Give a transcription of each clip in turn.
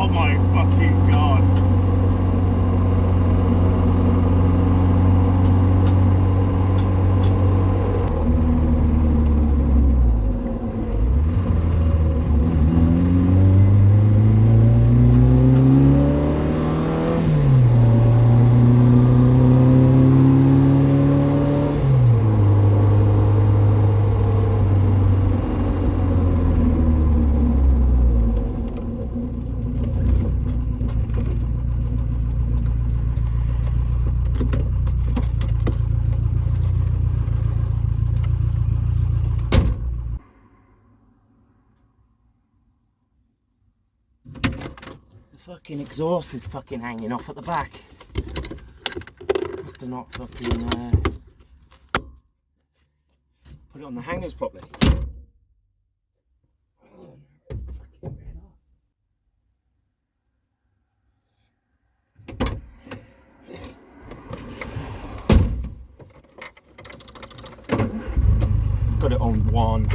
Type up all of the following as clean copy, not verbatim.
Oh my fucking god. The fucking exhaust is fucking hanging off at the back. Must have not fucking put it on the hangers properly. Got it on one.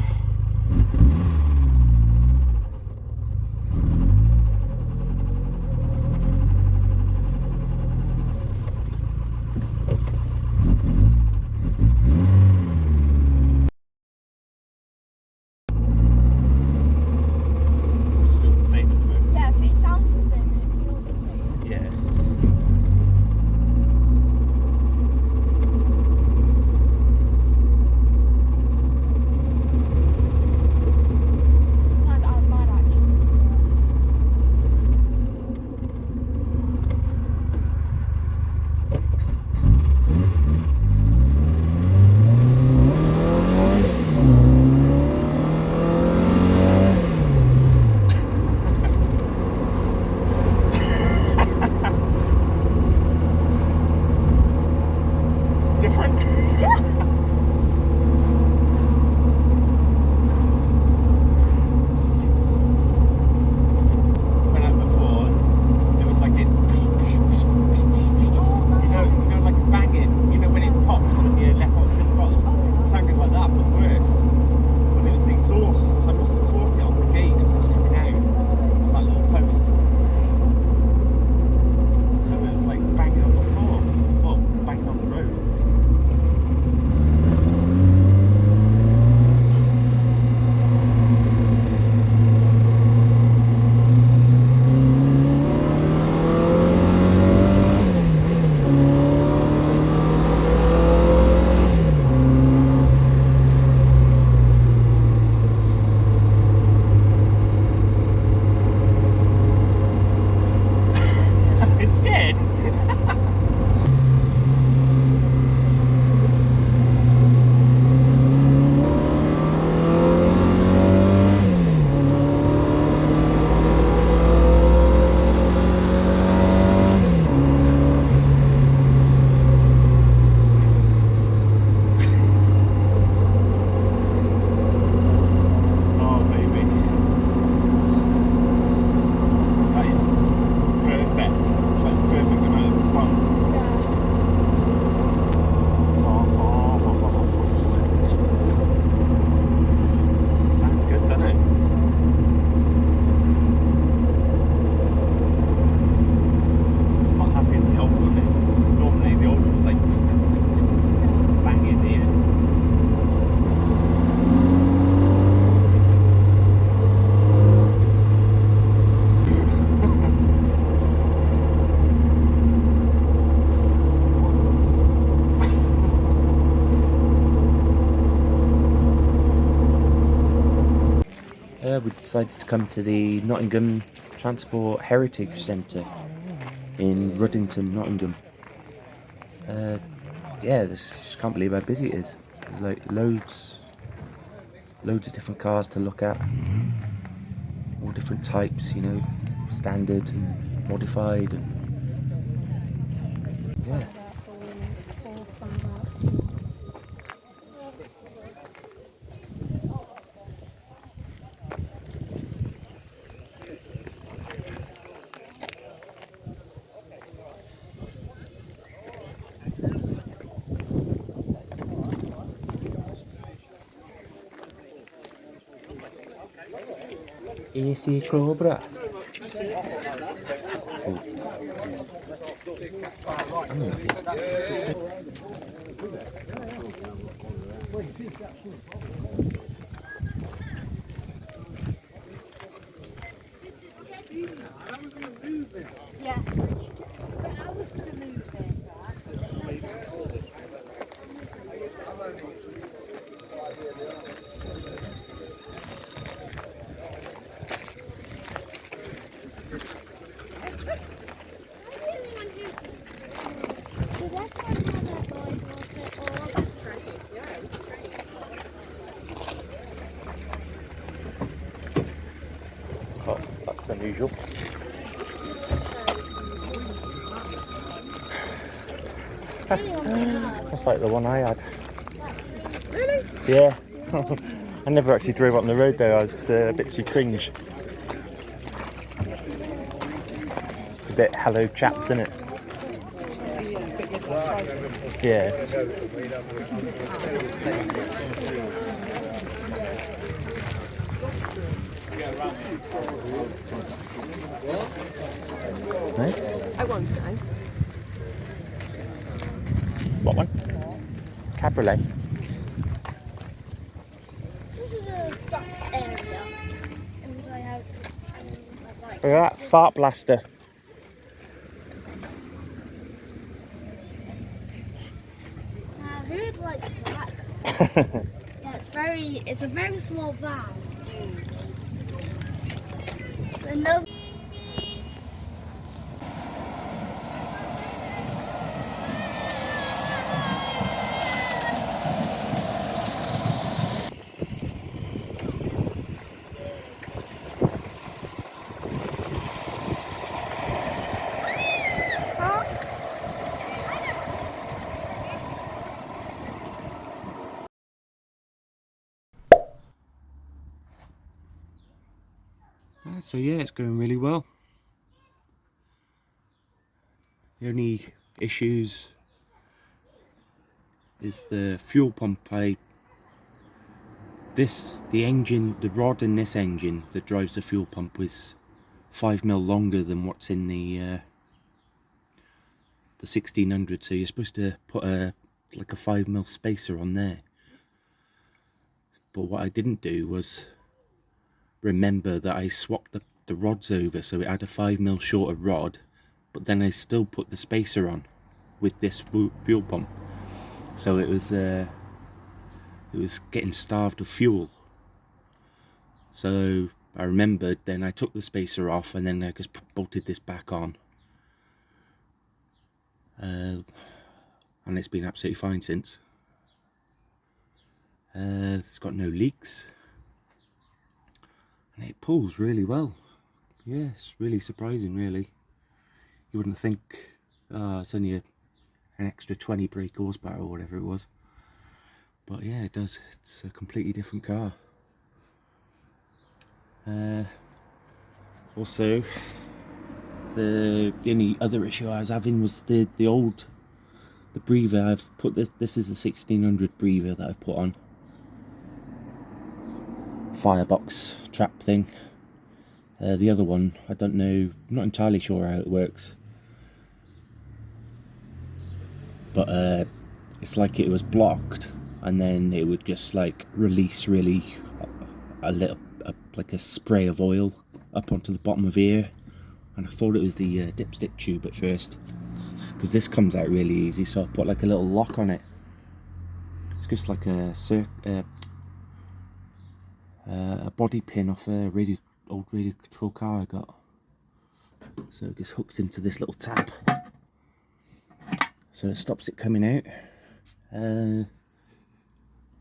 We decided to come to the Nottingham Transport Heritage Centre in Ruddington, Nottingham. Yeah, can't believe how busy it is. There's like loads of different cars to look at, all different types, you know, standard and modified, and yeah. AC Cobra. Yeah. But I was going to move it. Oh, that's unusual. That's like the one I had. Really? Yeah. I never actually drove on the road though, I was a bit too cringe. It's a bit hello chaps, isn't it? Yeah. Nice. I want nice. What one? Cabriolet. This is a soft area. And I have Look at that fart blaster. who'd like that? Yeah, it's a very small van. So no. So yeah, it's going really well. The only issues is the fuel pump. The engine, the rod in this engine that drives the fuel pump is 5mm longer than what's in the 1600. So you're supposed to put like a 5mm spacer on there. But what I didn't do was remember that I swapped the rods over, so it had a 5mm shorter rod, but then I still put the spacer on with this fuel pump. So it was getting starved of fuel. So I remembered, then I took the spacer off and then I just bolted this back on. And it's been absolutely fine since. It's got no leaks. And it pulls really well. Yeah, it's really surprising, really. You wouldn't think it's only an extra 20 brake horsepower or whatever it was. But yeah, it does. It's a completely different car. Also, the only other issue I was having was the breather. I've put this is a 1600 breather that I've put on. Firebox trap thing. The other one, I don't know, I'm not entirely sure how it works. But it's like it was blocked and then it would just like release really like a spray of oil up onto the bottom of here. And I thought it was the dipstick tube at first, because this comes out really easy, so I put like a little lock on it. It's just like a body pin off a old radio control car I got. So it just hooks into this little tab, so it stops it coming out.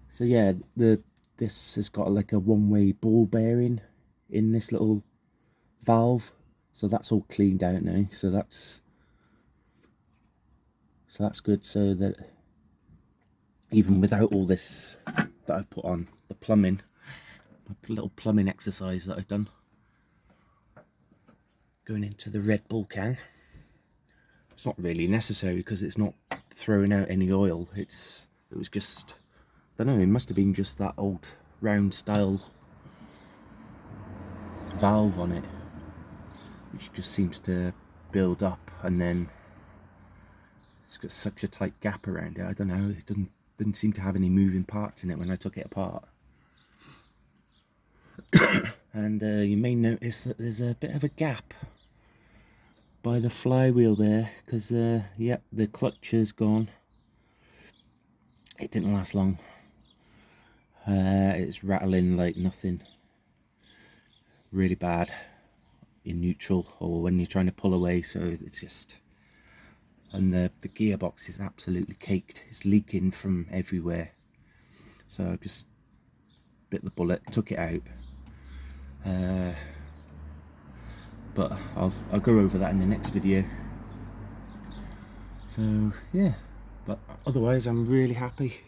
So yeah, this has got like a one-way ball bearing in this little valve, so that's all cleaned out now. So that's good. So that even without all this that I put on, the plumbing, a little plumbing exercise that I've done, going into the Red Bull can. It's not really necessary because it's not throwing out any oil. It was just, I don't know, it must have been just that old round style valve on it, which just seems to build up and then It's got such a tight gap around it. I don't know. It didn't seem to have any moving parts in it when I took it apart. And you may notice that there's a bit of a gap by the flywheel there, because yep, the clutch is gone. It didn't last long. It's rattling like nothing. Really bad in neutral or when you're trying to pull away, so it's just... And the gearbox is absolutely caked. It's leaking from everywhere. So I just bit the bullet, took it out. But I'll go over that in the next video. So yeah, but otherwise I'm really happy.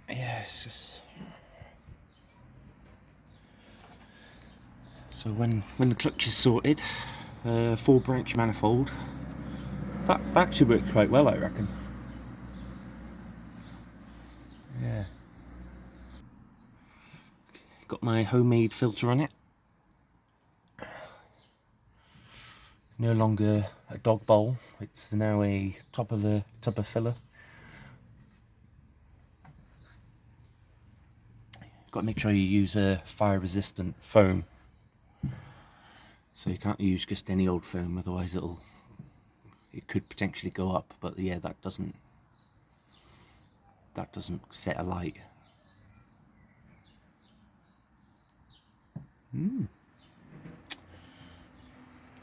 Yeah, it's just... So when the clutch is sorted, 4-branch manifold, that actually worked quite well, I reckon. Yeah. Got my homemade filter on it. No longer a dog bowl, it's now a top of filler. Got to make sure you use a fire resistant foam. So you can't use just any old foam, otherwise it could potentially go up, but yeah, that doesn't set alight.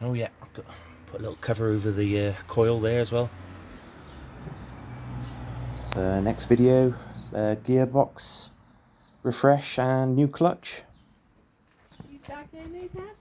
Oh yeah, I've got put a little cover over the coil there as well. So next video, gearbox refresh and new clutch. You back in these hats?